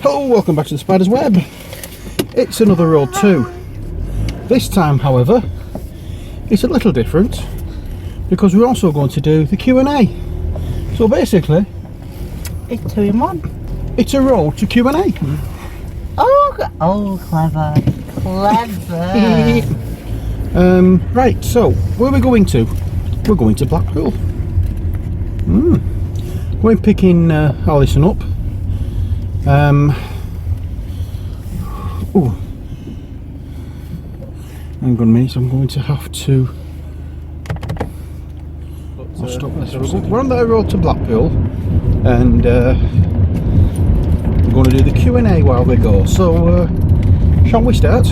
Hello, welcome back to the Spider's Web. It's another road too. This time, however, it's a little different because we're also going to do the Q&A. So basically, it's 2 in 1. It's a road to Q&A. Oh, clever. Right, so where are we going to? We're going to Blackpool. Going picking Alison up. Oh, hang on a minute, I'm going to have to I'll stop this. We're on the road to Blackpool and we're going to do the Q&A while we go, so shall we start?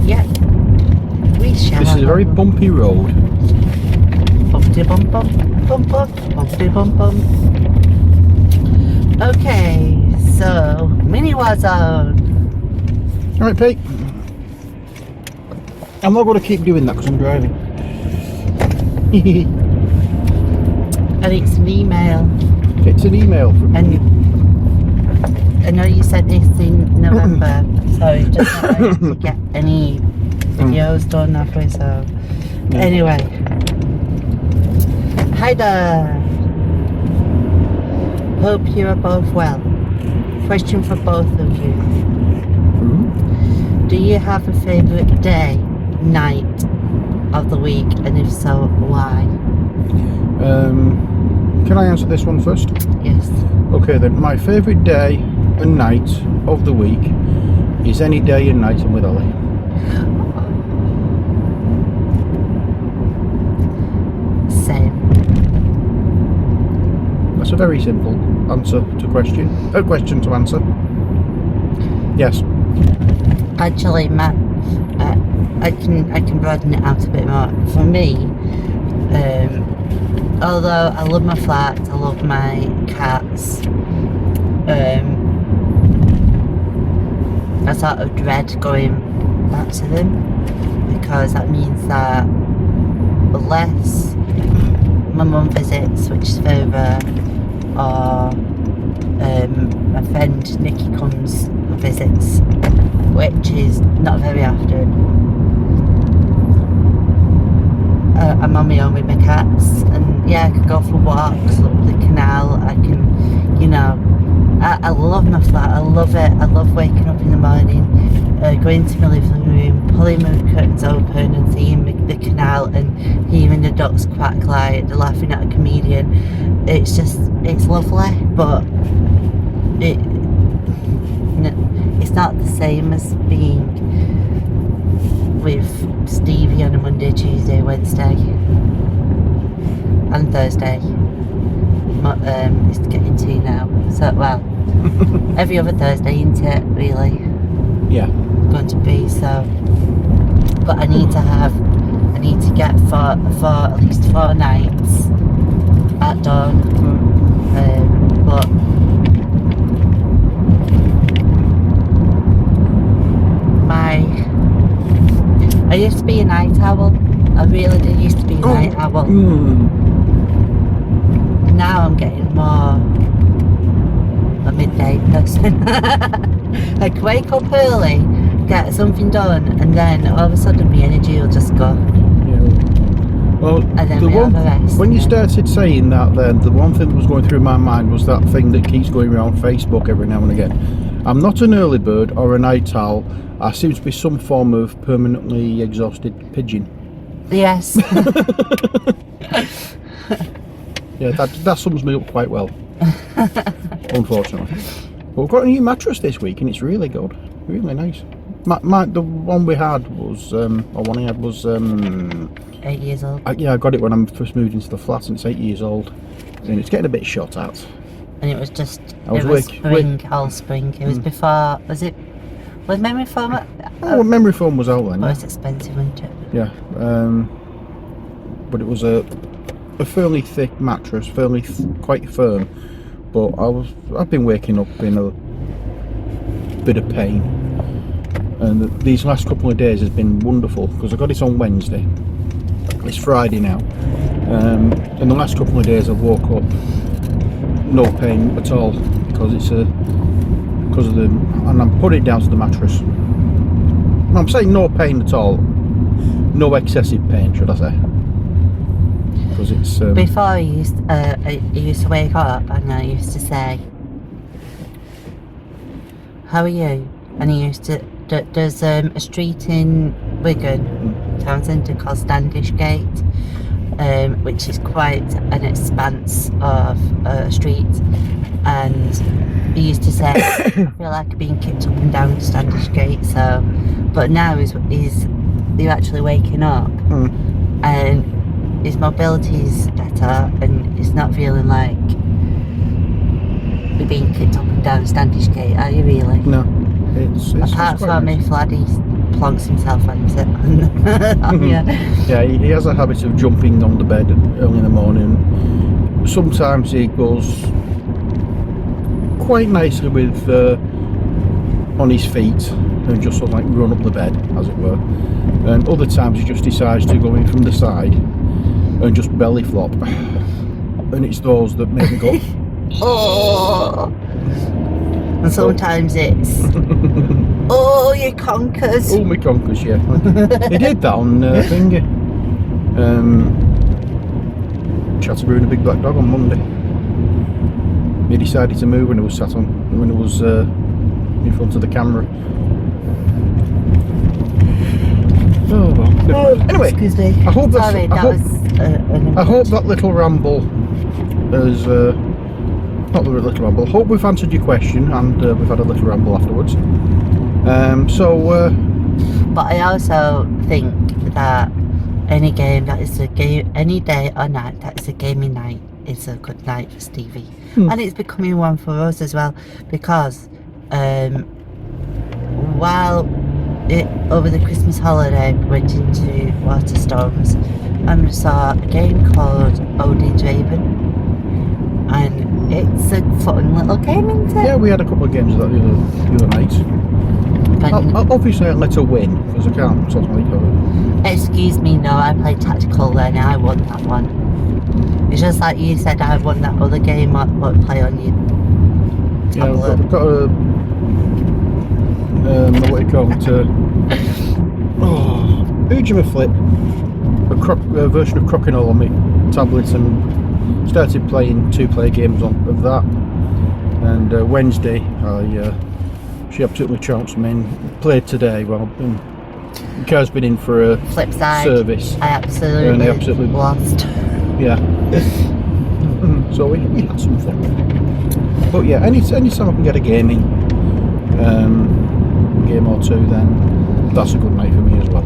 Yeah, we shall. This is a very bumpy road. Bumpty bump bump, bump bump, bumpty bump bump. Okay, so mini Warzone. Alright, Pete. I'm not going to keep doing that because I'm driving. And it's an email. It's an email from and I know you sent this in November, so just not able to get any videos done after, so anyway. Hi there. Hope you are both well. Question for both of you. Do you have a favourite day, night of the week, and if so, why? Can I answer this one first? Yes. Okay then, my favourite day and night of the week is any day and night I'm with Ollie. Same. That's a very simple answer to question. A question to answer. Yes. Actually, Matt, I can broaden it out a bit more. For me, although I love my flat, I love my cats, I sort of dread going back to them because that means that unless my mum visits, which is further, or my friend Nikki comes and visits, which is not very often, I'm on my own with my cats. And yeah, I can go for walks up the canal. I can, I love my flat. I love it. I love waking up in the morning, going to my living room, pulling my curtains open and seeing the canal and hearing the ducks quack like they're laughing at a comedian. It's lovely, but it's not the same as being with Stevie on a Monday, Tuesday, Wednesday and Thursday. It's getting to now, so well every other Thursday, isn't it, really? Yeah. Going to be, so but I need to get for at least 4 nights at dawn. But I used to be a night owl. I really did used to be a night owl. Now I'm getting more a midday person. Like wake up early, get something done, and then all of a sudden my energy will just go. Yeah. Well, and then when you started saying that, then the one thing that was going through my mind was that thing that keeps going around Facebook every now and again. I'm not an early bird or a night owl. I seem to be some form of permanently exhausted pigeon. Yes. Yeah, that sums me up quite well. Unfortunately. But we've got a new mattress this week and it's really good. Really nice. The one we had was, 8 years old. Yeah, I got it when I first moved into the flat and it's 8 years old. And it's getting a bit shot at. And it was just, all spring. It was before, was memory foam? Memory foam was out then. Oh, it's expensive, wasn't it? Yeah. But it was a fairly thick mattress, quite firm. But I've been waking up in a bit of pain. And these last couple of days has been wonderful because I got it on Wednesday. It's Friday now. And the last couple of days I've woke up no pain at all because it's because of the, and I'm putting it down to the mattress. I'm saying no pain at all, no excessive pain, should I say? Because it's Before I used to wake up and I used to say, "How are you?" And he used to. There's a street in Wigan, town centre, called Standish Gate, which is quite an expanse of street. And he used to say, "I feel like being kicked up and down Standish Gate." So, but now you're actually waking up, and his mobility is better, and it's not feeling like you're being kicked up and down Standish Gate, are you really? No. It's Apart from nice. if Laddie plonks himself on yeah. Yeah, he has a habit of jumping on the bed early in the morning. Sometimes he goes quite nicely with on his feet and just sort of like run up the bed, as it were. And other times he just decides to go in from the side and just belly flop. And it's those that make me go, Oh. And sometimes it's, oh, you conkers. oh, my conkers, yeah. He did that on Finger. Chatterboo and a big black dog on Monday. He decided to move when he was sat on, when he was in front of the camera. Oh well. Anyway, excuse me. I hope Sorry, I hope that little ramble has. Not the little ramble. Hope we've answered your question, and we've had a little ramble afterwards. But I also think that any game that is a game, any day or night that is a gaming night, is a good night for Stevie. And it's becoming one for us as well, because while over the Christmas holiday we went into Waterstones and saw a game called Odin's Raven, and it's a fun little game, isn't it? Yeah, we had a couple of games of that the other night. Obviously I let her win, because I can't totally cover. Excuse me, no, I played tactical then, I won that one. It's just like you said, I won that other game I play on your tablet. I've got a what do you call it? Ujima Flip, a version of Crokinole on my tablet, and started playing 2-player games of that. And Wednesday, she absolutely trounced me and played today. Well, Car's been in for a Flip side, service. I absolutely lost. Yeah. So we had some fun. But yeah, anytime I can get a game in, game or two, then that's a good night for me as well.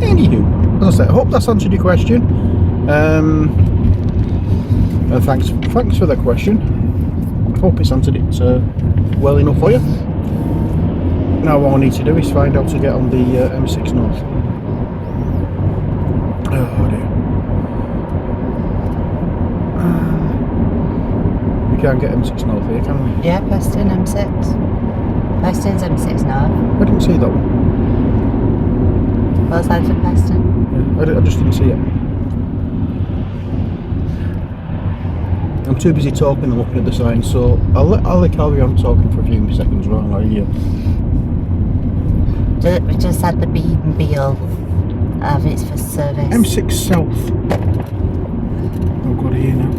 Anywho, as I said, I hope that's answered your question. Thanks for that question. Hope it's answered it well enough for you. Now all I need to do is find out to get on the M6 North. Oh dear. We can't get M6 North here, can we? Yeah, Preston M6. Preston's M6 now. I didn't see that one. Well side for Preston. Yeah, I just didn't see it. I'm too busy talking and looking at the sign, so I'll carry on talking for a few seconds while We just had the bead and Beale. It's for service. M6 South. Oh god, here now.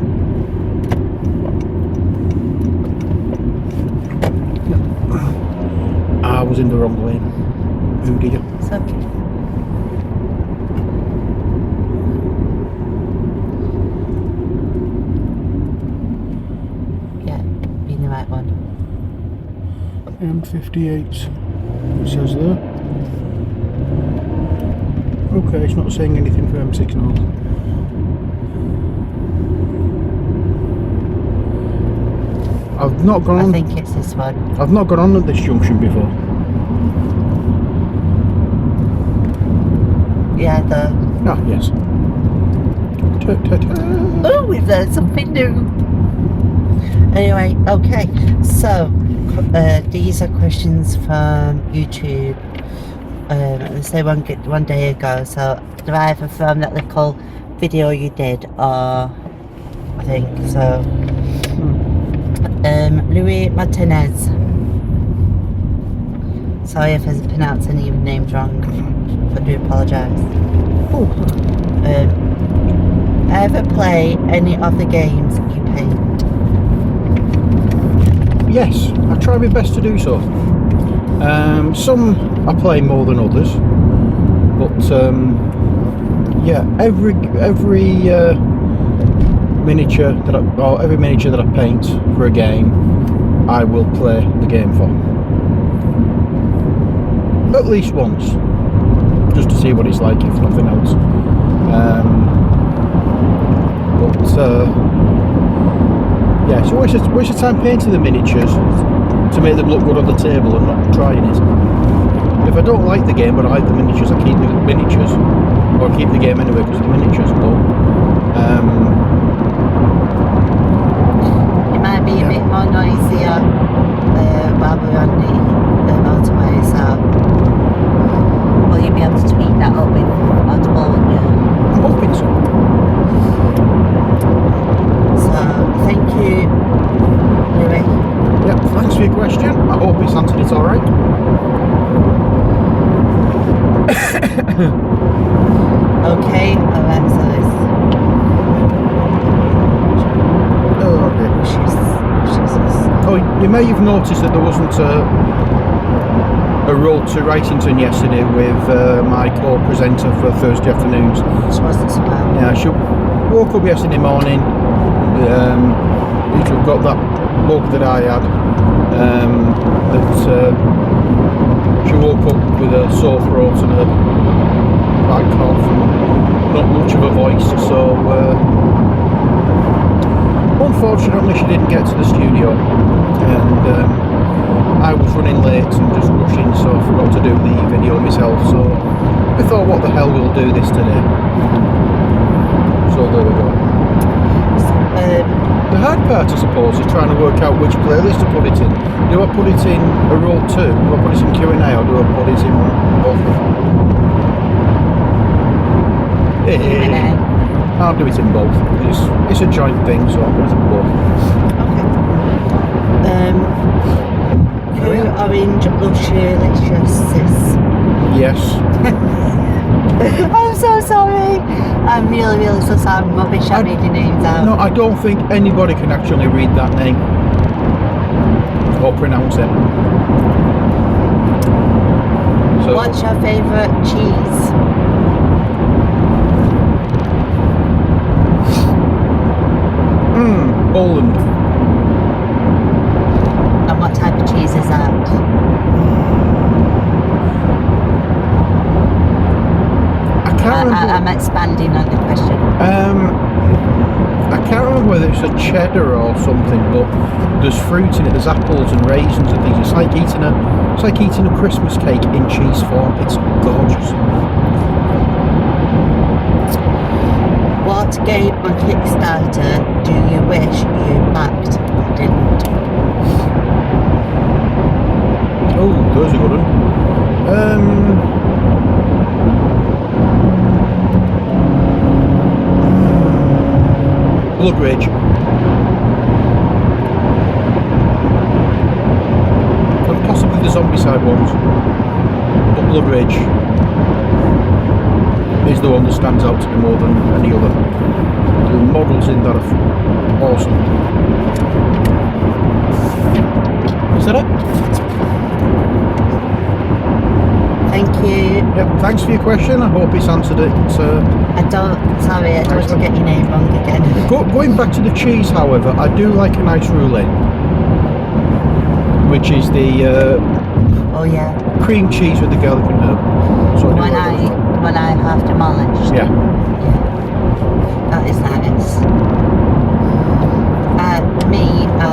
I was in the wrong lane. Oh dear. It's okay. Yeah, being the right one. M58. It says there. Okay, it's not saying anything for M6 North. I've not gone on. I think it's this one. I've not gone on at this junction before. Yeah, the. Ah, yes. Oh, we've learned something new. Anyway, okay. So, these are questions from YouTube. They say one day ago. So they're either from that little video you did, or I think so. Louis Martinez. Sorry if I pronounce any of the names wrong. I do apologise. Ever play any of the games you paint? Yes, I try my best to do so. Some I play more than others, but yeah, every miniature that I paint for a game, I will play the game for at least once, just to see what it's like, if nothing else. Yeah, it's always a waste of time painting the miniatures to make them look good on the table and not trying it. If I don't like the game but I like the miniatures, I keep the miniatures, or I keep the game anyway because of the miniatures. But it might be a bit more noisier while we're on the motorway, so will you be able to tweak that up with Audible? I'm hoping so. So thank you, Louis. Yeah, thanks for your question. I hope it's answered it alright. Okay, Alexis. Oh, okay. Jesus. Oh, you may have noticed that there wasn't a road to Wrightington yesterday with my co-presenter for Thursday afternoons. She wasn't so bad. Yeah, she woke up yesterday morning. We've got that bug that I had. She woke up with a sore throat and a bad cough, and not much of a voice. So unfortunately, she didn't get to the studio, and I was running late and just rushing, so I forgot to do the video myself. So we thought, what the hell, we'll do this today. So there we go. The hard part, I suppose, is trying to work out which playlist to put it in. Do I put it in a row 2? Do I put it in Q&A, or do I put it in both? I'll do it in both. It's a joint thing, so I'll put it in both. Okay. Blue, orange, luscious. Yes. I'm so sorry. I'm really so sorry. I'm rubbish at reading names out. No, I don't think anybody can actually read that name or pronounce it. So, what's your favourite cheese? Poland. And what type of cheese is that? I'm expanding on the question. I can't remember whether it's a cheddar or something, but there's fruit in it. There's apples and raisins and things. It's like eating a Christmas cake in cheese form. It's gorgeous. What game on Kickstarter do you wish you backed but didn't? Oh, there's a good one. Blood Rage. And possibly the Zombicide ones. But Blood Rage is the one that stands out to me more than any other. The models in that are awesome. Is that it? Thank you. Yep, thanks for your question. I hope it's answered it. I don't want to get your name wrong again. Going back to the cheese, however, I do like a nice roulette, which is the oh yeah, cream cheese with the garlic and herb. So the one I half demolished. Yeah. That is nice. Me, I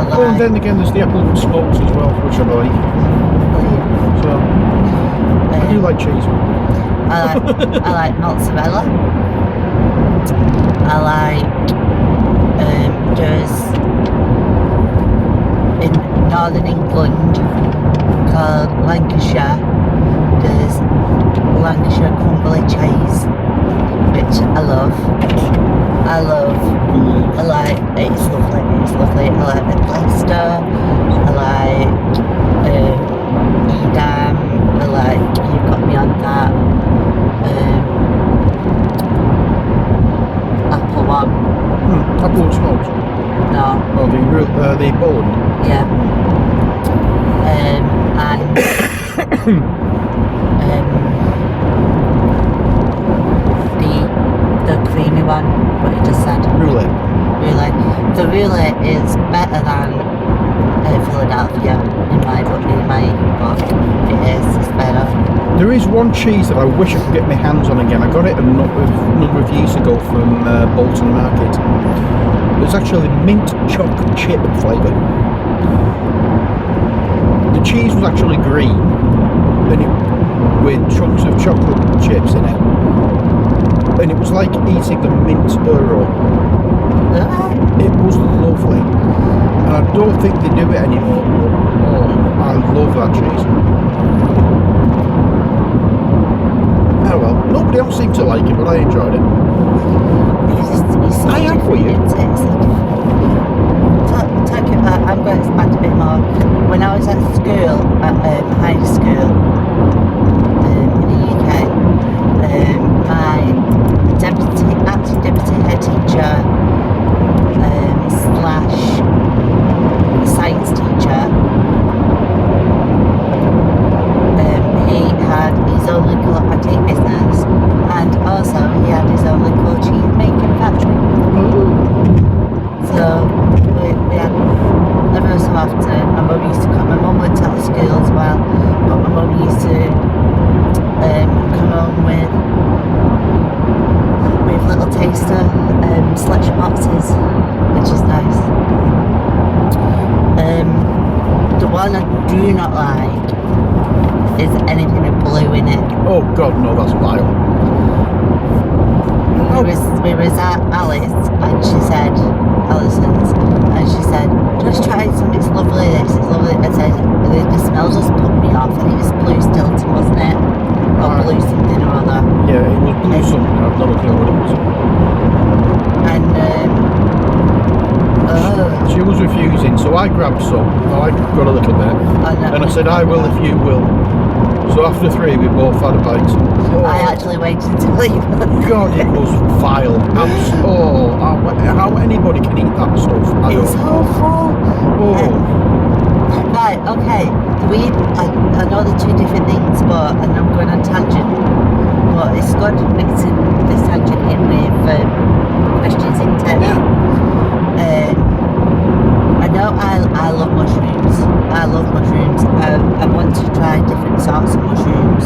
like. Oh, and then again, there's the apple smokes as well, which I like. So I do like cheese. I like mozzarella. I like there's in Northern England called Lancashire. There's Lancashire crumbly cheese, which I love. I like it's lovely. I like the Leicester. The Poland. Yeah. And the creamy one, what you just said. Roulette. The roulette is better than Philadelphia in my book. It's better. There is one cheese that I wish I could get my hands on again. I got it a number of years ago from Bolton Market. It's actually mint chocolate chip flavour. The cheese was actually green, with chunks of chocolate chips in it, and it was like eating the mint euro. It was lovely, and I don't think they do it anymore. Oh, I love that cheese. Oh well, nobody else seemed to like it, but I enjoyed it. I am for you. I'm going to expand a bit more. When I was at school, at high school in the UK, my acting deputy head teacher slash science teacher, he had his own little antique business, and also he had his own little cheese making factory. So we had every so often, my mum used to come. My mum worked at the school as well, but my mum used to come home with little taster selection boxes, which is nice. The one I do not like is anything with blue in it. Oh God, no, that's vile. We was at Allison's, and she said, just try some, it's lovely this, it's lovely. I said, the smell just put me off. I think it was blue Stilton, wasn't it? Or blue something or other. Yeah, it was blue something, I've not a clue what it was. And, she was refusing, so I grabbed some. I got a little bit. And I said, I will if you will. So after 3, we both had a bite. Oh. I actually waited until you. God, it was vile. How anybody can eat that stuff? It's awful. Oh. Right, okay. I know they're two different things, and I'm going on tangent. But it's good mixing this tangent in with questions in tech. I know I love mushrooms. I love mushrooms. I want to try different sorts of mushrooms.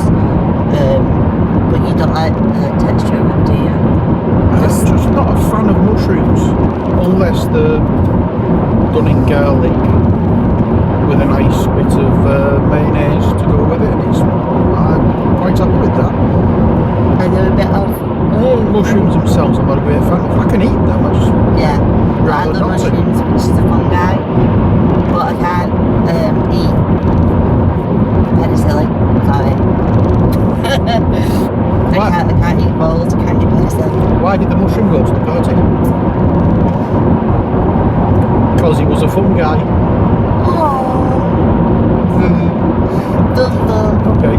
But you don't like the texture of them, do you? I'm just not a fan of mushrooms. Unless they're done in garlic with a nice bit of mayonnaise to go with it. I'm quite happy with that. And they're a bit of... mushrooms themselves, I'm not a great fan. If I can eat them, I just... Yeah. I love mushrooms, which is a fungi, but I can't eat penicillin. Sorry. I can't eat mold, I can't eat penicillin. Why did the mushroom go to the party? Because he was a fungi. Oh. Dun dun. Okay.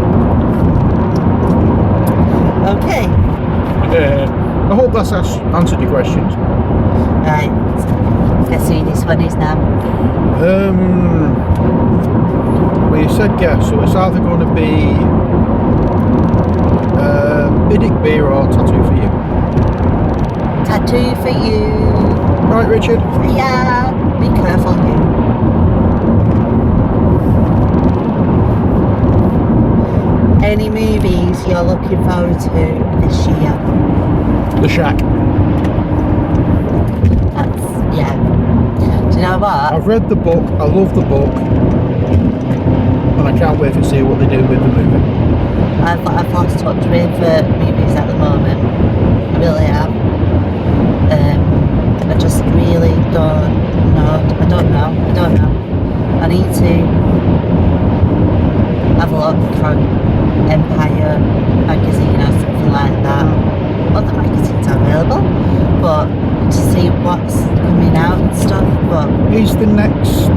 I hope that's answered your questions. Right. Let's see this one is now. Well, you said yes, so it's either going to be Biddick beer or tattoo for you. Tattoo for you. Right, Richard? Yeah. Be careful, you. Any movies you're looking forward to this year? The Shack. Yeah. Do you know what? I've read the book, I love the book, and I can't wait to see what they do with the movie. I've lost touch with movies at the moment. I really have. I just really don't know. I don't know. I need to have a look on Empire magazine or something like that. Other magazines are available, but to see what's coming out and stuff. But Is the next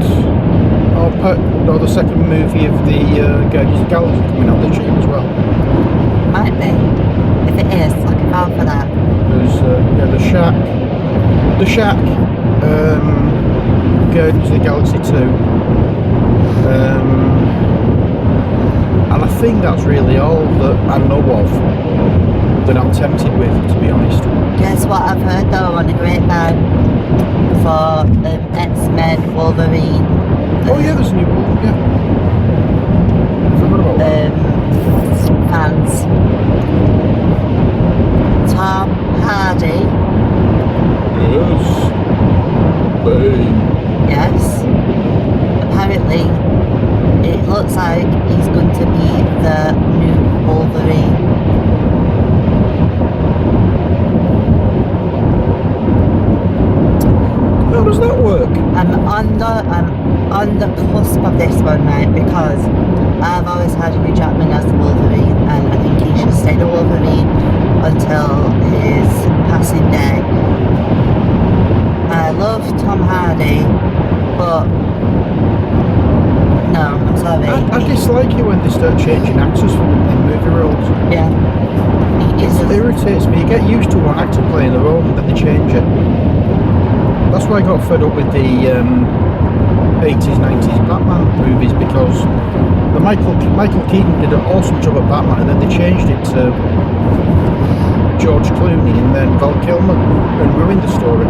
or the second movie of the Guardians of the Galaxy coming out this year as well? might be. If it is, looking out for that. There's the Shack, Guardians of the Galaxy 2. And I think that's really all that I know of that I'm tempted with, to be honest. Guess what I've heard though on the grapevine for X-Men, Wolverine. Oh yeah, there's a new one, yeah. I forgot about that. Fans. Tom Hardy. Yes. Bane. Yes. Apparently, it looks like he's going to be the new Wolverine. How does that work? I'm on the cusp of this one, right? Because I've always had Hugh Jackman as the Wolverine, and I think he should stay the Wolverine until his passing day. I love Tom Hardy, but no, I'm sorry. I dislike it when they start changing actors in movie roles. Yeah. It irritates me. You get used to one actor playing the role and then they change it. That's why I got fed up with the 80s, 90s Batman movies, because the Michael Keaton did an awesome job at Batman, and then they changed it to George Clooney and then Val Kilmer and ruined the story.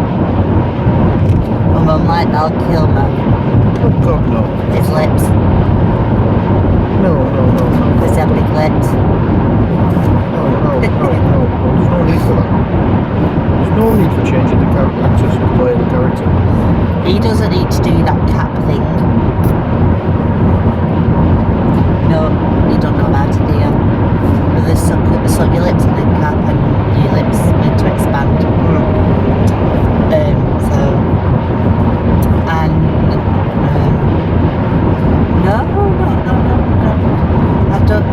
Unlike Val Kilmer. Oh God, no. His lips. No. His epic lips. No. There's no need for that. There's no need for changing the actors who play the character. He doesn't need to do that cap thing. No, you don't know about it, do you? With the suck your lips in the cap and your lips meant to expand. No. I don't.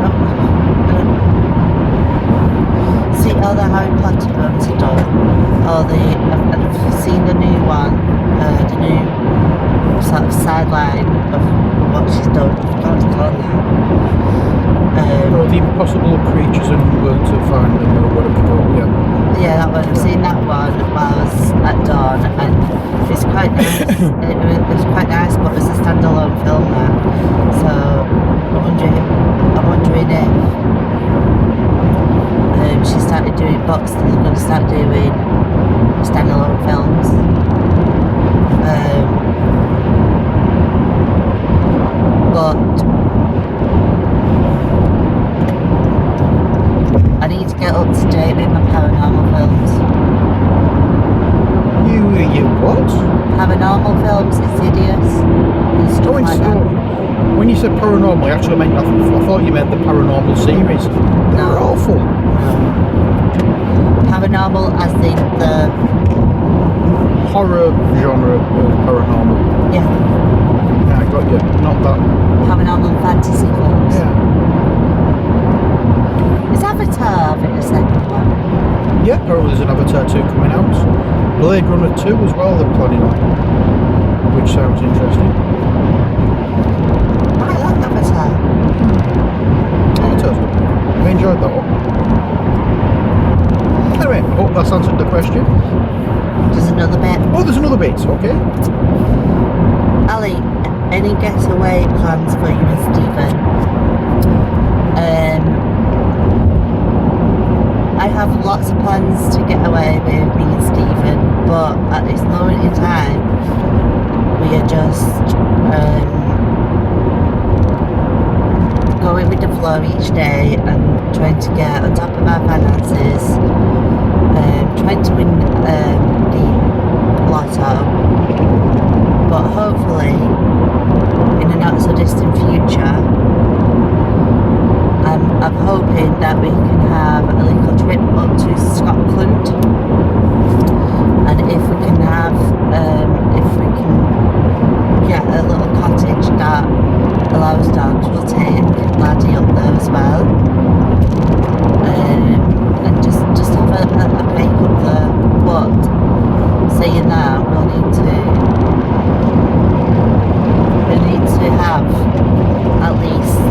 See, all the Harry Potter ones are done. I've seen the new one, the new sort of sideline of what she's done. I forgot what it's called now. The impossible creatures and where to find them, or whatever it's called, yeah. Yeah, that one. I've seen that one while I was at dawn, and it's quite nice. It was quite nice, but it's a standalone film now. So I'm wondering if she started doing box. They're going to start doing standalone films. But I need to get up to date with my paranormal films. You what? Paranormal films, Insidious, and stuff like that. When you said paranormal, I actually meant nothing. I thought you meant the paranormal series. They're awful. Paranormal as in the horror genre of paranormal. Yeah, I got you. Not that. paranormal fantasy films. Yeah. Is Avatar in the second one? Yeah, apparently there's an Avatar 2 coming out. Blade Runner 2 as well they're planning on, which sounds interesting. I like Avatar. Avatar's good. I enjoyed that one. Anyway, I hope that's answered the question. There's another bit. Oh, there's another bit, okay. Ali, any getaway plans for you and Stephen? I have lots of plans to get away with me and Stephen, but at this moment in time, we are just going with the flow each day and trying to get on top of our finances, trying to win the lotto, but hopefully in a not so distant future, I'm hoping that we can have a little trip up to Scotland, and if we can get a little cottage that allows dogs, we'll take Laddie up there as well, and just have a break up there. But saying that, we'll need to have at least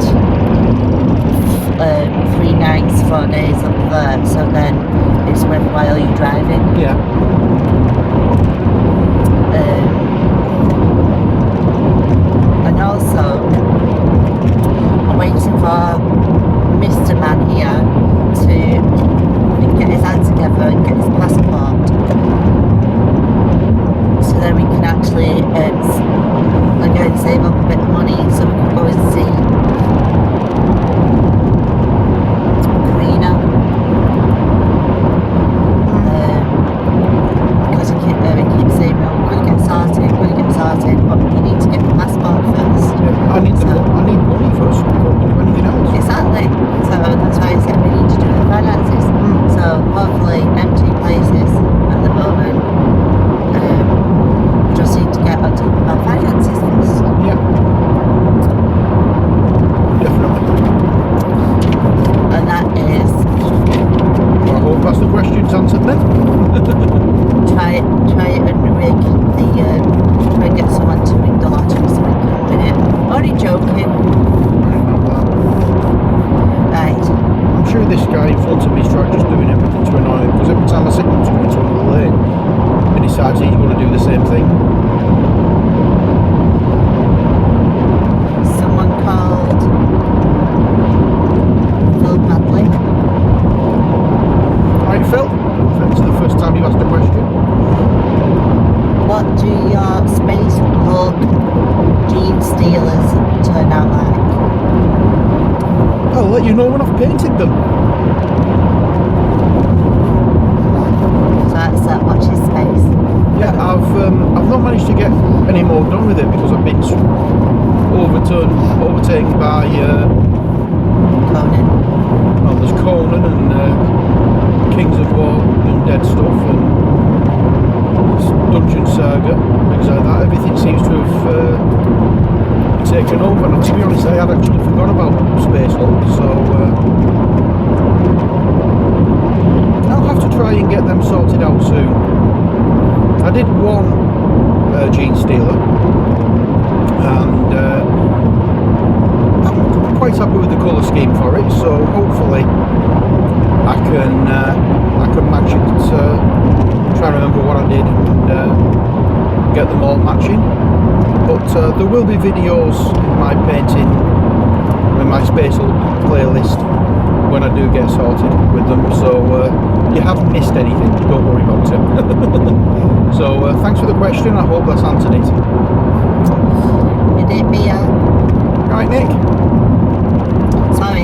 3 nights, 4 days up there, so then it's worthwhile you driving. Yeah. Steelers turn out like? I'll let you know when I've painted them. So that's watch his space. Yeah, I've not managed to get any more done with it because I've been overtaken by Conan. well, there's Conan and Kings of War, Undead stuff, and Dungeon Saga, things like that. Everything seems to have taken over, and to be honest, I had actually forgot about Space Hulk, so I'll have to try and get them sorted out soon. I did one Gene Stealer, and I'm quite happy with the colour scheme for it, so hopefully I can match it, try and remember what I did and get them all matching. But there will be videos in my painting, in my Space Hulk playlist, when I do get sorted with them, so you haven't missed anything, don't worry about it. So thanks for the question, I hope that's answered it. Did it be a... Right, Nick? Sorry.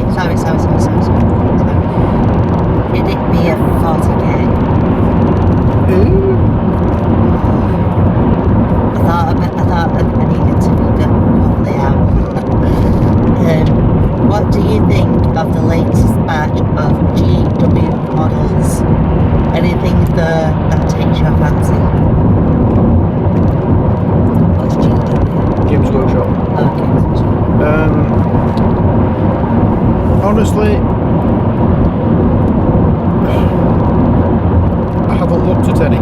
Did it be a 40k? Ooh. I thought I needed to read it properly out. What do you think of the latest batch of GW models? Anything that takes your fancy? What's GW? Games Workshop. Okay. Honestly, I haven't looked at any.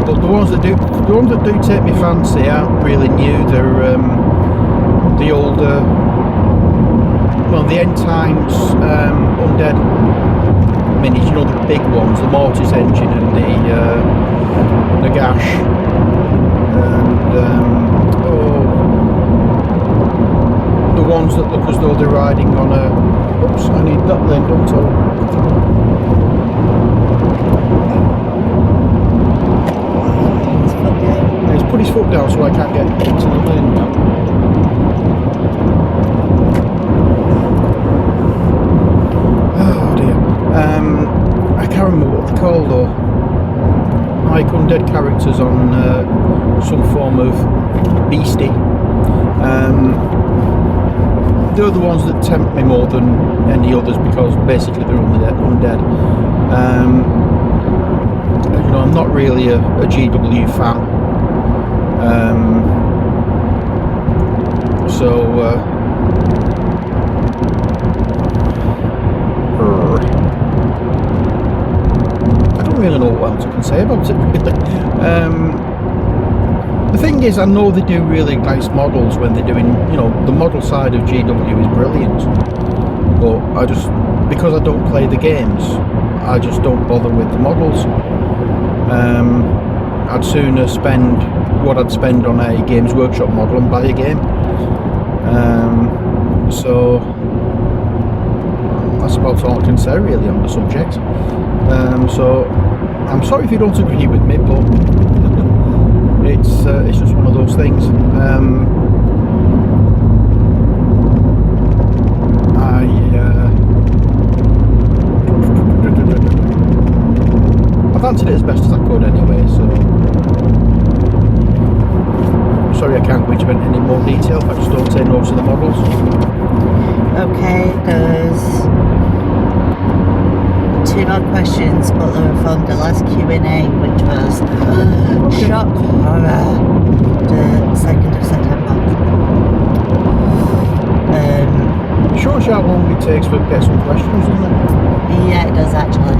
But the ones that do take me fancy aren't really new. They're the older, well, the End Times Undead minis. You know, the big ones, the Mortis engine and the Gash, and the ones that look as though they're riding on a. Oops, I need that then, don't I? He's put his foot down so I can't get into the lane now. Oh dear. I can't remember what they're called though. Like undead characters on some form of beastie. They're the ones that tempt me more than any others because basically they're undead. You know, I'm not really a GW fan. I don't really know what else I can say about it really. The thing is, I know they do really nice models when they're doing, you know, the model side of GW is brilliant, but because I don't play the games, I just don't bother with the models. I'd sooner spend what I'd spend on a Games Workshop model and buy a game. So that's about all I can say really on the subject. So I'm sorry if you don't agree with me, but it's just one of those things. I've answered it as best as I could anyway, so sorry I can't go into any more detail. I just don't say no to the models. Okay, there's 2 more questions, but they were from the last Q&A, which was Shock Horror, the 2nd of September. Shows you how long it takes to get some questions, doesn't it? Yeah, it does actually.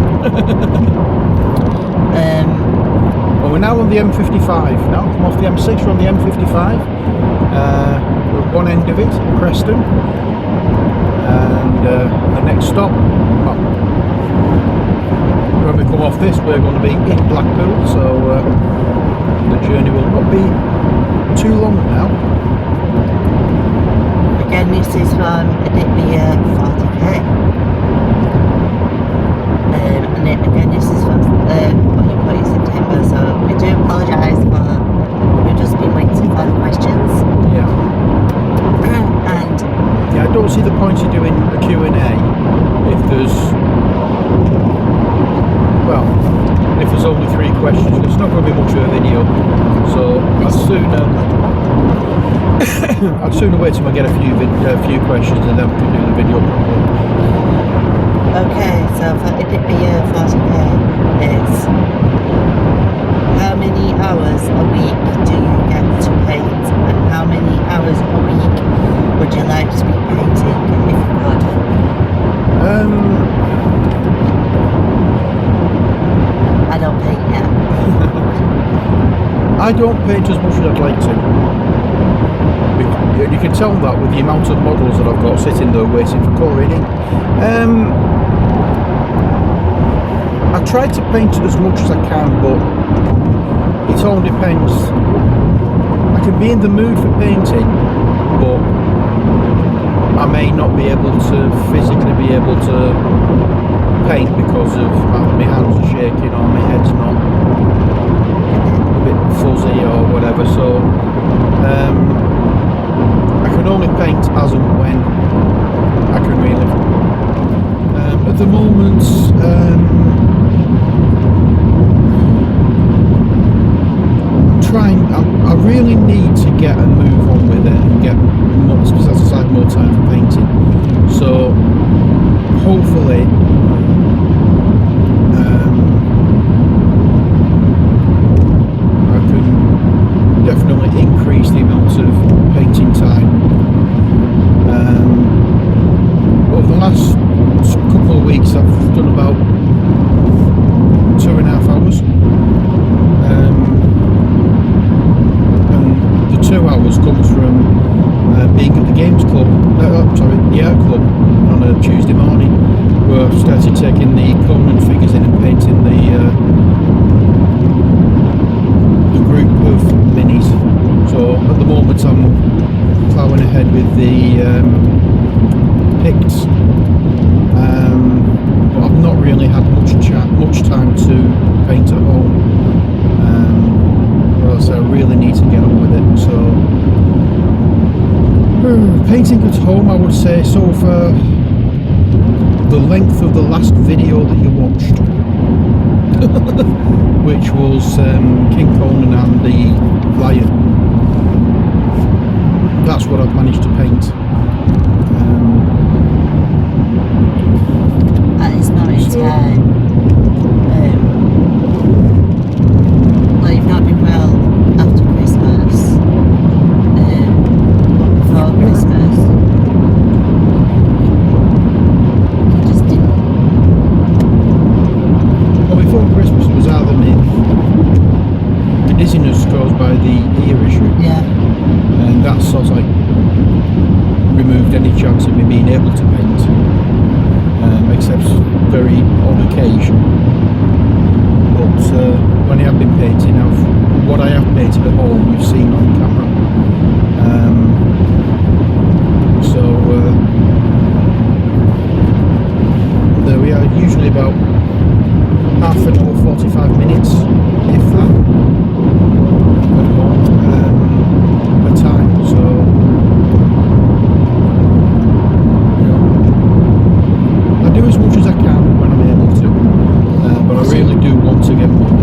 Well, we're now on the M55 now. I'm off the M6, we're on the M55. We're at one end of it, Preston. And the next stop, well, when we come off this, we're going to be in Blackpool, so the journey will not be too long now. Again, this is from Aditya 40k. And again, this is from what you put in September, so we do apologise for don't see the point of doing a Q&A if there's, well, if there's only 3 questions. It's not going to be much of a video, so I'd sooner wait till I get a few questions and then we can do the video properly. Okay, so for it be a 40k is how many hours a week do you get to paint, and how many hours a week would you like to be painting if you could? I don't paint yet. I don't paint as much as I'd like to. You can tell that with the amount of models that I've got sitting there waiting for colouring in. I try to paint it as much as I can, but it all depends. I can be in the mood for painting, but I may not be able to physically be able to paint because of my hands are shaking or my head's not a bit fuzzy or whatever. So I can only paint as and when I can really. At the moment, I really need to get a move on with it and get more time for painting. So hopefully I can definitely increase the amount of painting time. Over the last couple of weeks I've done about 2.5 hours. And the 2 hours comes from being at the games club, the art club on a Tuesday morning, where I've started taking the Conan figures in and painting the group of minis. So at the moment I'm ploughing ahead with the Picts, but I've not really had much time to paint at home. So I really need to get on with it. So painting at home, I would say, so for the length of the last video that you watched, which was King Conan and the Lion, that's what I've managed to paint. At this moment in time, well, you've not been well after Christmas, before Christmas, you just didn't. Well, before Christmas it was either the dizziness caused by the ear issue, Yeah. and that sort of like removed any chance of me being able to paint, except very on occasion. But when I have been painting, what I have painted at home you've seen on camera. So there we are, usually about half an hour, 45 minutes, if that, at home, at time. So I do as much as I can when I'm able to, but I really do want to get more.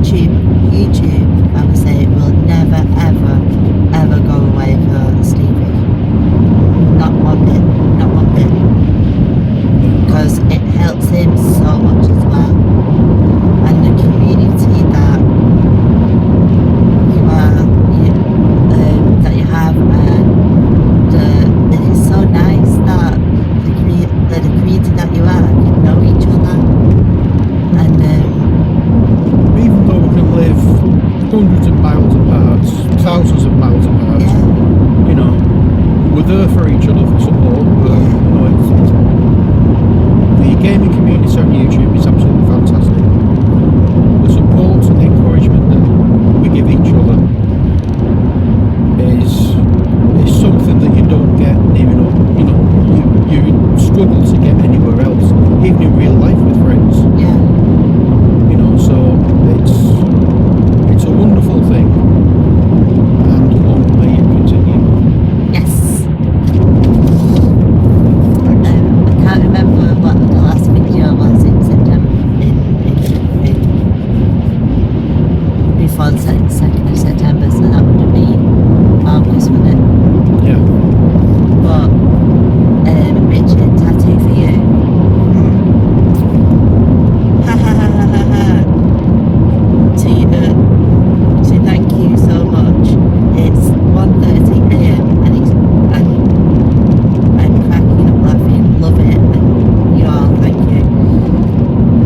YouTube, I would say, will never, ever go away for Stevie. Not one bit. Because it helps him so much as well. And the community that you have, and it is so nice that the community that you are, you know each other. And even though we can live hundreds of miles apart, thousands of miles apart, yeah. you know, we're there for each other for support. You know, the gaming community on YouTube is absolutely fantastic. The support and the encouragement that we give each other is something that you don't get near enough. You know, you struggle to get anywhere else, even in real life with friends. Yeah. You know, so it's a wonderful thing, and long may it continue. Yes. Thanks. I can't remember what the last video was in September. Before the 2nd of September, so that would have been August, wouldn't it? Yeah. But Richard, tattoo for you. Ha ha ha ha ha ha. To thank you so much. It's 1:30 AM and I'm cracking up laughing, love it, and you all, thank you.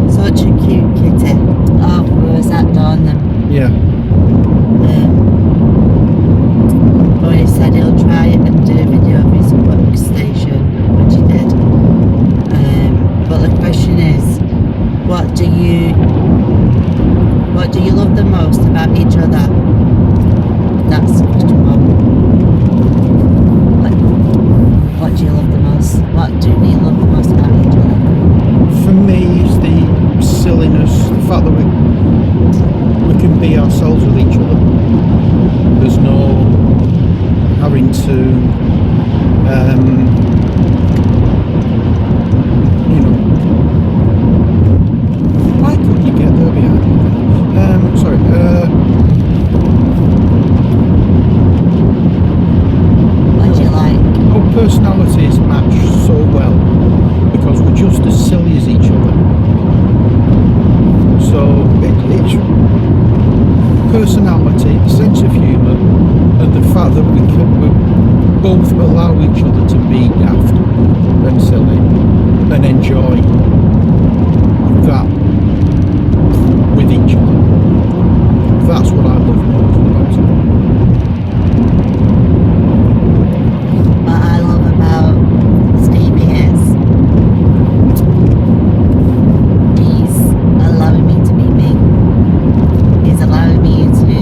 Such a cute kitty. Oh, was that Dawn then? Yeah. But he said he'll try and do a video of his workstation, which he did. But the question is, what do you love the most about each other? That's question one. What do you love the most? What do we love the most about each other? For me, it's the silliness, the fact that we can be ourselves with each other. There's no having to, you know, why couldn't you get there behind me? Sorry, What do you like? our personalities match so well because we're just as silly as each other. So it's personality, sense of humour, and the fact that we both allow each other to be daft and silly and enjoy that with each other. That's what I love most about it. What I love about Stevie is he's allowing me to be me. He's allowing me to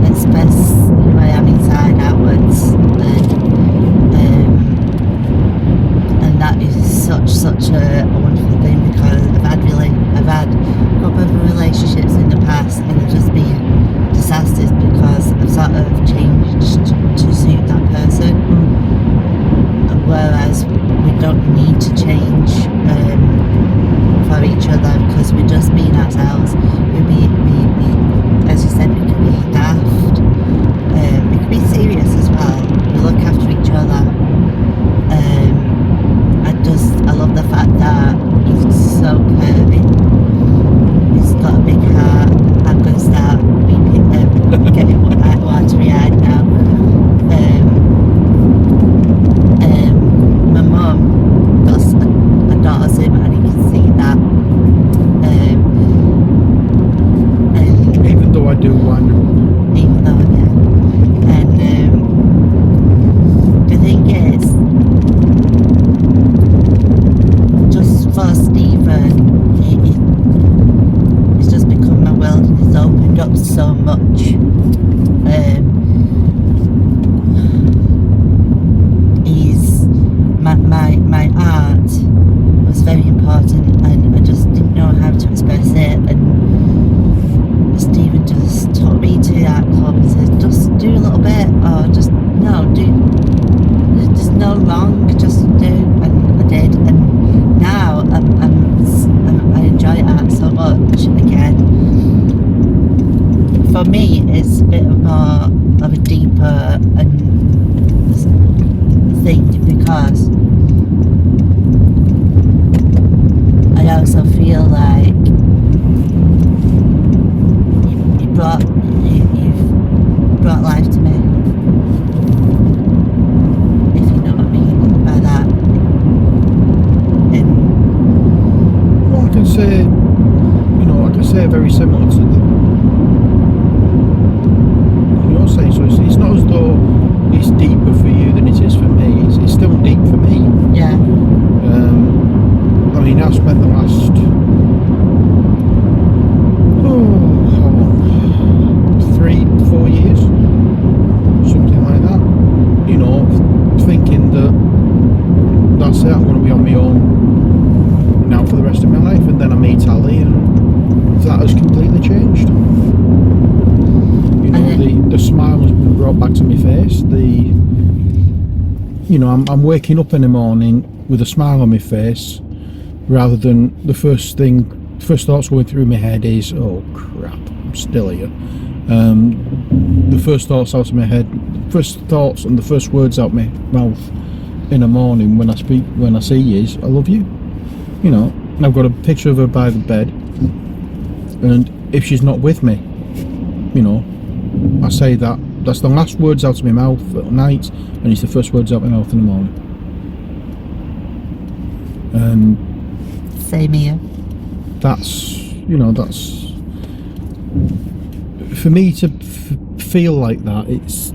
express who I am inside outwards, and that is such a wonderful thing, because I've had a couple of relationships in the past and they've just been disasters because I've sort of changed to suit that person, whereas we don't need to change for each other, because we're just being ourselves. We as you said, we can be daft, we can be serious as well. We look after each other. I love the fact that he's so curvy. He's got a big heart. I'm going to start getting watery-eyed now. My mum adores him, and he can see that. Even though I do wonder. Even though, yeah. And the thing is, just for Stephen, it's just become my world, and it's opened up so much. He's my art was very important, and I just didn't know how to express it, and Stephen just took me to the art club and said, just do a little bit, or just do, there's no wrong, just do, and I did, and now for me, it's a bit more of a deeper and thing because I also feel like you've brought life to me, if you know what I mean by that. And Well, I can say, I can say very similar to you're saying. So it's not as though it's deeper for you than it is for me. It's still deep for me. yeah, I mean, I've spent the last how long? 3-4 years, something like that. Thinking that that's it. I'm going to be on my own now for the rest of my life, and then I meet Ali, and that has completely changed. The smile has been brought back to my face. I'm waking up in the morning with a smile on my face, rather than the first thoughts going through my head is, oh crap, I'm still here. The first thoughts out of my head, first thoughts and the first words out my mouth in the morning when I see you is, I love you. I've got a picture of her by the bed, and if she's not with me, I say that's the last words out of my mouth at night, and it's the first words out of my mouth in the morning. same here. That's for me to feel like that. It's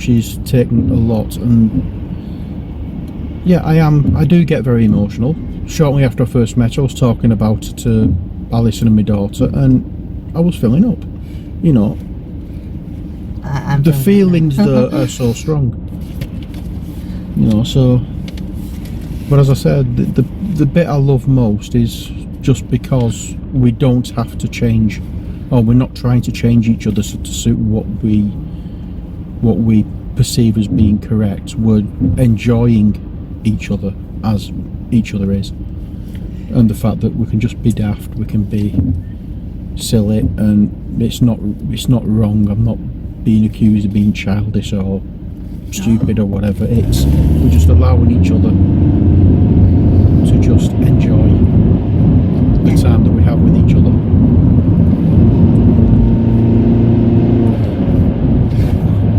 she's taken a lot, and yeah, I do get very emotional. Shortly after I first met her, I was talking about it to Alison and my daughter, and I was filling up. The feelings that are so strong. So. But as I said, the bit I love most is just because we don't have to change, or we're not trying to change each other to suit what we perceive as being correct. We're enjoying each other as each other is, and the fact that we can just be daft, we can be silly, and it's not wrong. I'm not being accused of being childish or stupid or whatever. We're just allowing each other to just enjoy the time that we have with each other.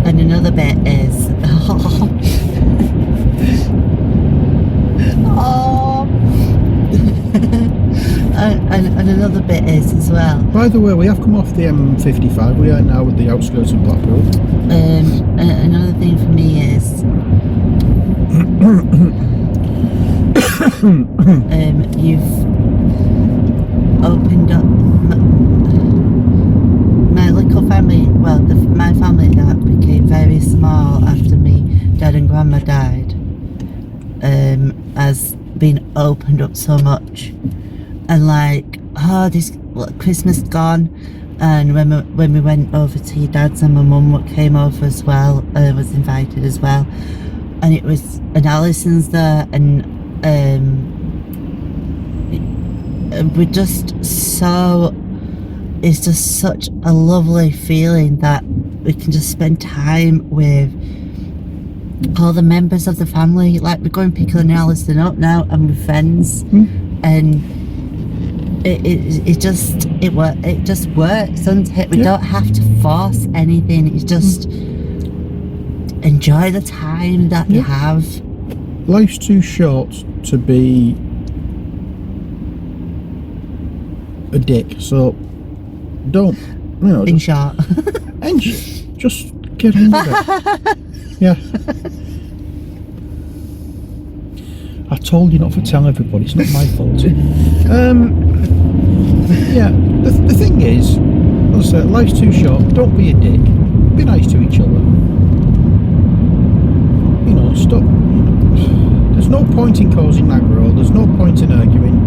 And another bit is and another bit is as well. By the way, we have come off the M55. We are now at the outskirts of Blackpool. Another thing for me is you've opened up my little family. Well, my family that became very small after me dad and grandma died has been opened up so much, and this Christmas gone. And when we went over to your dad's, and my mum came over as well, was invited as well, and Alison's there, and we're just it's just such a lovely feeling that we can just spend time with all the members of the family. Like, we're going picking Alison up now, and we're friends, and it just works, doesn't it? We don't have to force anything. It's just enjoy the time that you have. Life's too short to be a dick, so don't, In short. just get on with it. Yeah. I told you not to tell everybody, it's not my fault. Yeah, the thing is, as I said, life's too short, don't be a dick, be nice to each other. Stop. There's no point in causing aggro, there's no point in arguing.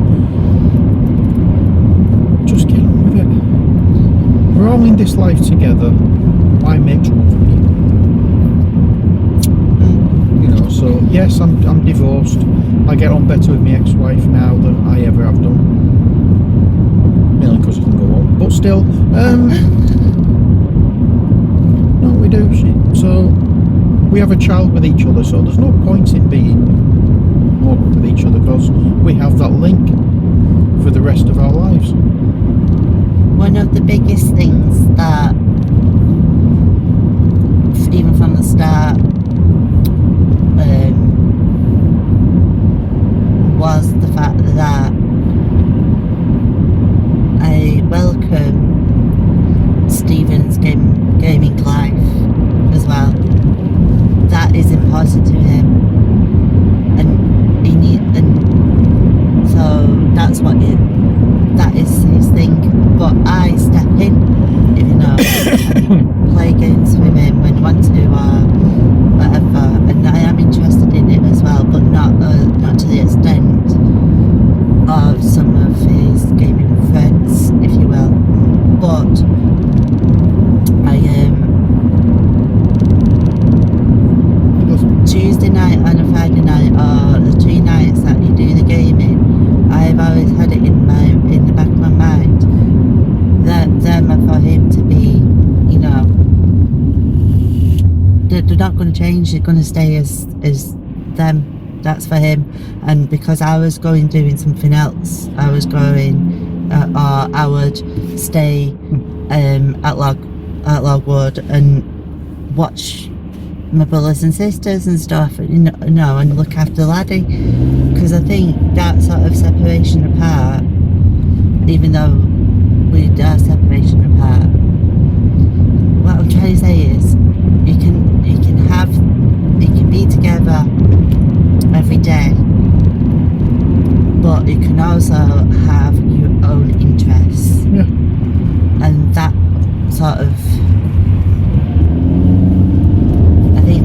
Just get on with it. We're all in this life together, why make trouble for people? So yes, I'm divorced. I get on better with my ex-wife now than I ever have done. Mainly because I can go on, but still, do. So we have a child with each other, so there's no point in being awkward with each other because we have that link for the rest of our lives. One of the biggest things that, even from the start, was the fact that I welcome Stephen's gaming life as well. That is important to him, and so that is his thing. But I step in, play games with him when he wants to or whatever, and I am interested in it as well, but not to the extent of some of his gaming friends, if you will. But Tuesday night and a Friday night are the 2 nights that you do the gaming. I've always had it in the back of my mind that them are for him to be, they're not going to change. They're going to stay as them. That's for him. And because I was doing something else, I was going, or I would stay at Logwood and watch my brothers and sisters and stuff, and look after Laddie, because I think that sort of separation apart, even though we are separation apart, what I'm trying to say is you can be together every day, but you can also have your own interests, and that sort of,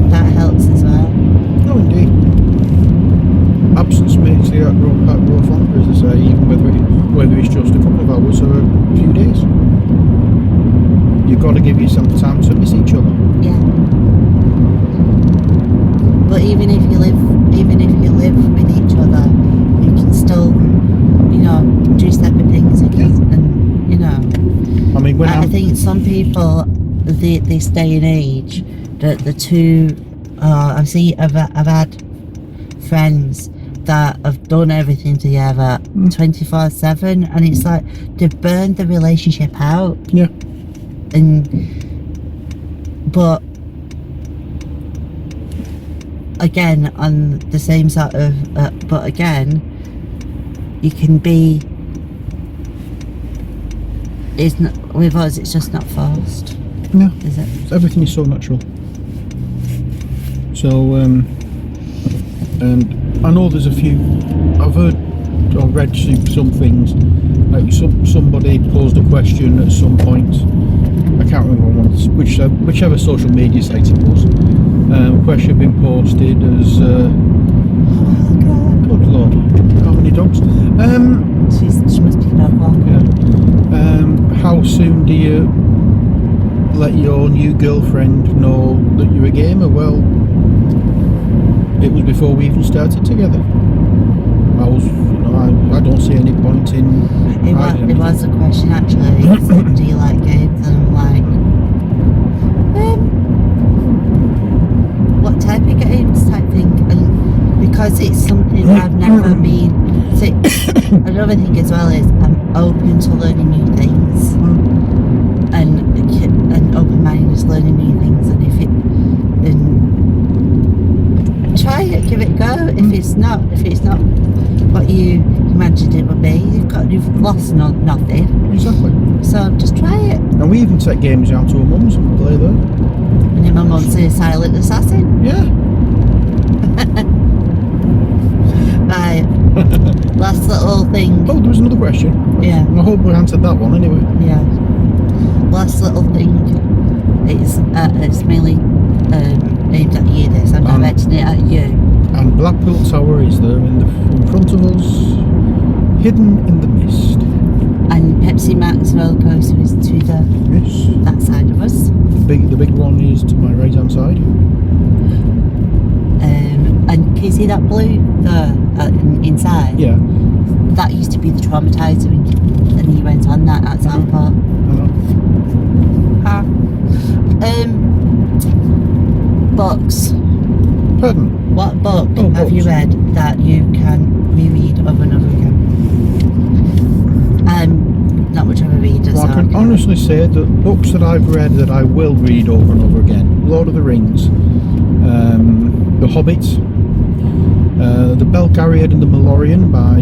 that helps as well. No, indeed. Absence makes the heart grow fonder, as they say, even whether it's just a couple of hours or a few days. You've got to give yourself time to miss each other. Yeah. But even if you live with each other, you can still, do separate things. And I mean, I think some people, this day and age, the two, I've had friends that have done everything together 24/7, and it's like they've burned the relationship out. Yeah. But again, on the same sort of, but again, you can be. It's not with us. It's just not forced. No. Is it? Everything is so natural. So, and I know there's a few, I've heard or read some things, like somebody posed a question at some point, I can't remember whichever social media site it was, a question had been posted as, good lord, how many dogs? She must be a dog walker. Yeah. How soon do you let your new girlfriend know that you're a gamer? Well, it was before we even started together. I don't see any point in it was a question actually. It said, do you like games? And I'm like, what type of games type thing? And because it's something I've never been. So another thing as well is I'm open to learning new things, and open minded is learning new things. And if it, then try it, give it a go. If it's not what you imagined it would be, you've lost nothing. Exactly. So just try it. And we even take games down to our mums and play there. And then my mum's a silent assassin. Yeah. Right. Last little thing. Oh, there was another question. Yeah. I hope we answered that one anyway. Yeah. Last little thing. It's mainly aimed at you. This I'm directing it at you. And Blackpool Tower is there in front of us, hidden in the mist. And Pepsi Max roller coaster is to that side of us. The big one is to my right hand side. And can you see that blue there inside? Yeah. That used to be the traumatizer, and you went on that at some part. books? Pardon? What book Oh, have you books. read that you can reread over and over again? I'm not much of a reader, Well, so I can honestly say that books that I've read that I will read over and over again: Lord of the Rings, The Hobbit, The Belgariad and the Malorian by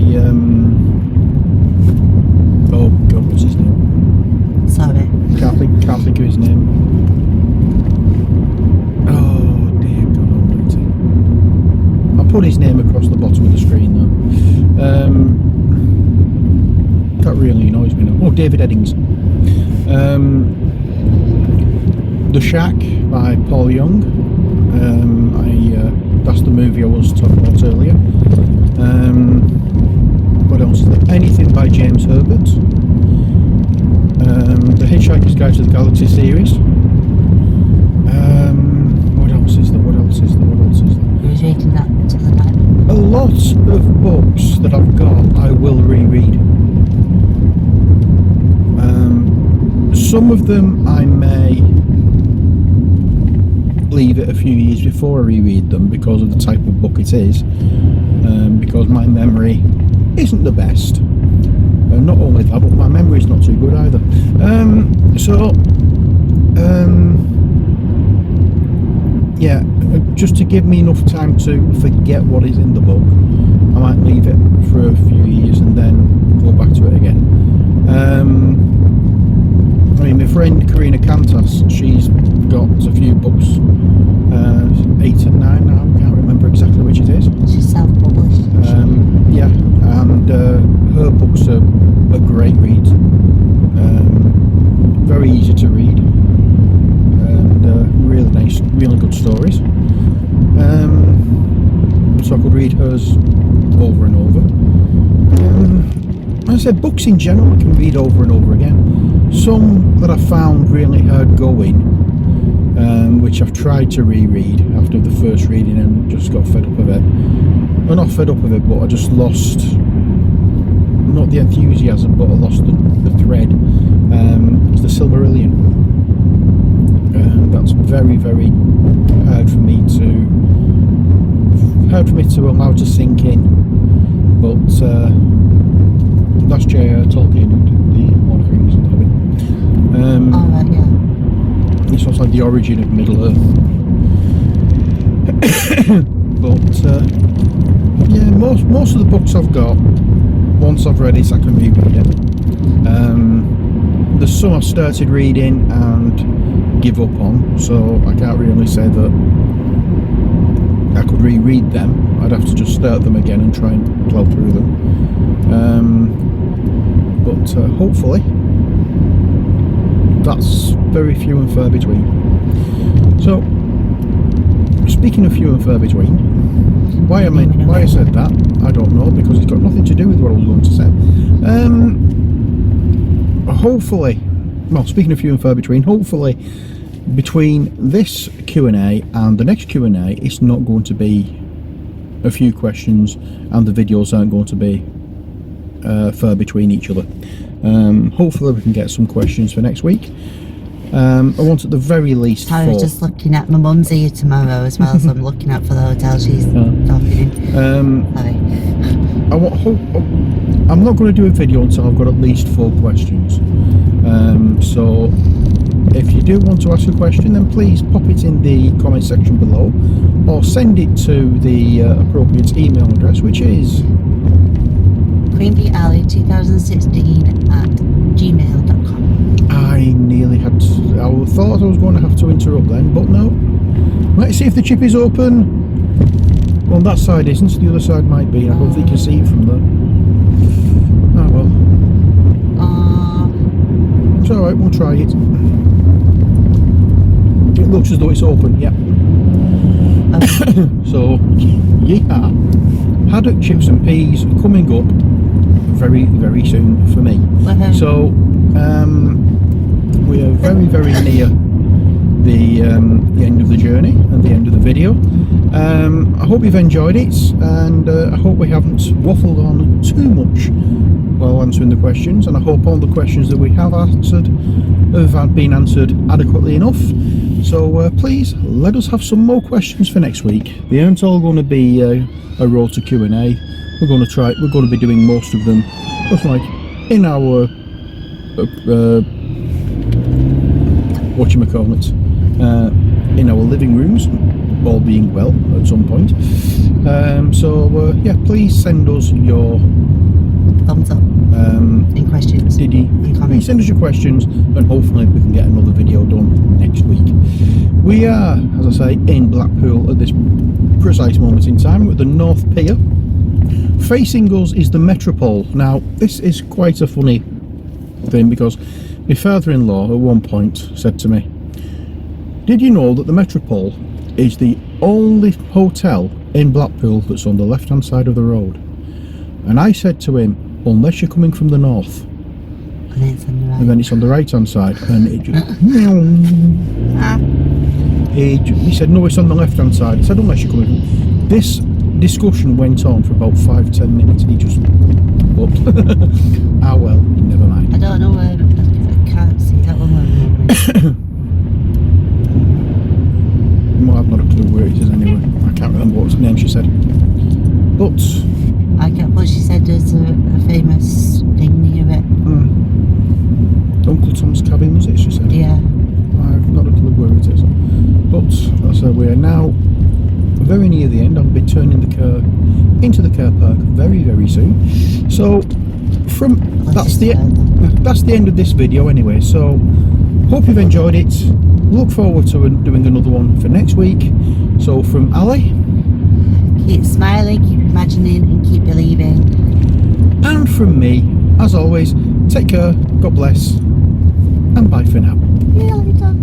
oh God, what's his name? Sorry. Can't think of his name. Oh dear God Almighty! I'll put his name across the bottom of the screen though. That really annoys me now. Oh, David Eddings. The Shack by Paul Young. That's the movie I was talking about earlier. What else is there? Anything by James Herbert. The Hitchhiker's Guide to the Galaxy series. What else is there? Who's reading that to the night? A lot of books that I've got I will reread. Some of them I may leave it a few years before I reread them because of the type of book it is, because my memory isn't the best. Not only that, but my memory's not too good either. Yeah, just to give me enough time to forget what is in the book, I might leave it for a few years and then go back to it again. I mean, my friend Karina Kantas, she's got a few books, 8 and 9 now, I can't remember exactly which it is. She's self-published. Yeah, and her books are a great read, very easy to read, and really nice, really good stories. So I could read hers over and over. As I said, books in general I can read over and over again. Some that I found really hard going, which I've tried to reread after the first reading and just got fed up of it. Well, not fed up of it, but I just lost, not the enthusiasm, but I lost the thread. It's the Silmarillion. That's very, very hard for me to allow to sink in. But that's J.R. Tolkien who did the Lord of the Rings and the Hobbit. Alright, yeah. It's sort of like the origin of Middle Earth. But yeah, most of the books I've got, once I've read it, I can reread it. There's some I've started reading and give up on, so I can't really say that I could reread them. I'd have to just start them again and try and plough through them. But hopefully that's very few and far between. So, speaking of few and far between, why I said that, I don't know, because it's got nothing to do with what I was going to say. Hopefully, well, speaking of few and far between, hopefully between this Q&A and the next Q&A, it's not going to be a few questions and the videos aren't going to be far between each other. Hopefully we can get some questions for next week. I want at the very least I was just looking at my mum's here tomorrow as well, so I'm looking out for the hotel she's talking in. Sorry. I'm not going to do a video until I've got at least 4 questions. So if you do want to ask a question, then please pop it in the comment section below, or send it to the appropriate email address, which is queenbeealley2016@gmail.com. I nearly had to, I thought I was going to have to interrupt then, but no. Let's see if the chip is open. Well, that side isn't, the other side might be. I don't think you can see it from there. Oh well. It's alright, we'll try it. It looks as though it's open, yeah. So, yeah. Haddock chips and peas coming up very, very soon for me. So, we are very, very near the end of the journey and the end of the video. I hope you've enjoyed it, and I hope we haven't waffled on too much while answering the questions, and I hope all the questions that we have answered have been answered adequately enough. So please let us have some more questions for next week. They aren't all going to be a road to Q&A. We're going to be doing most of them just like in our in our living rooms, all being well at some point. Yeah, please send us your thumbs up and questions. Please send us your questions, and hopefully we can get another video done next week. We are, as I say, in Blackpool at this precise moment in time. We're at the North Pier. Facing us is the Metropole. Now, this is quite a funny thing, because my father-in-law at one point said to me, did you know that the Metropole is the only hotel in Blackpool that's on the left-hand side of the road? And I said to him, unless you're coming from the north. And then it's on the right-hand side, and it just... he said, no, it's on the left-hand side. I said, unless you're coming from... This discussion went on for about 5-10 minutes. He just... ah, well, never mind. I don't know where... I can't see that one. Well, I've not a clue where it is anyway. I can't remember what name she said. But... I get what she said. There's a famous thing near it. Uncle Tom's cabin, was it, she said? Yeah. I've not a clue where it is. But, as I say, we are now very near the end. I'll be turning the car into the car park very, very soon. So, that's the end of this video anyway. So, hope you've enjoyed it. Look forward to doing another one for next week. So, from Ali... keep smiling, keep imagining, and keep believing. And from me, as always, take care, God bless, and bye for now. See you later.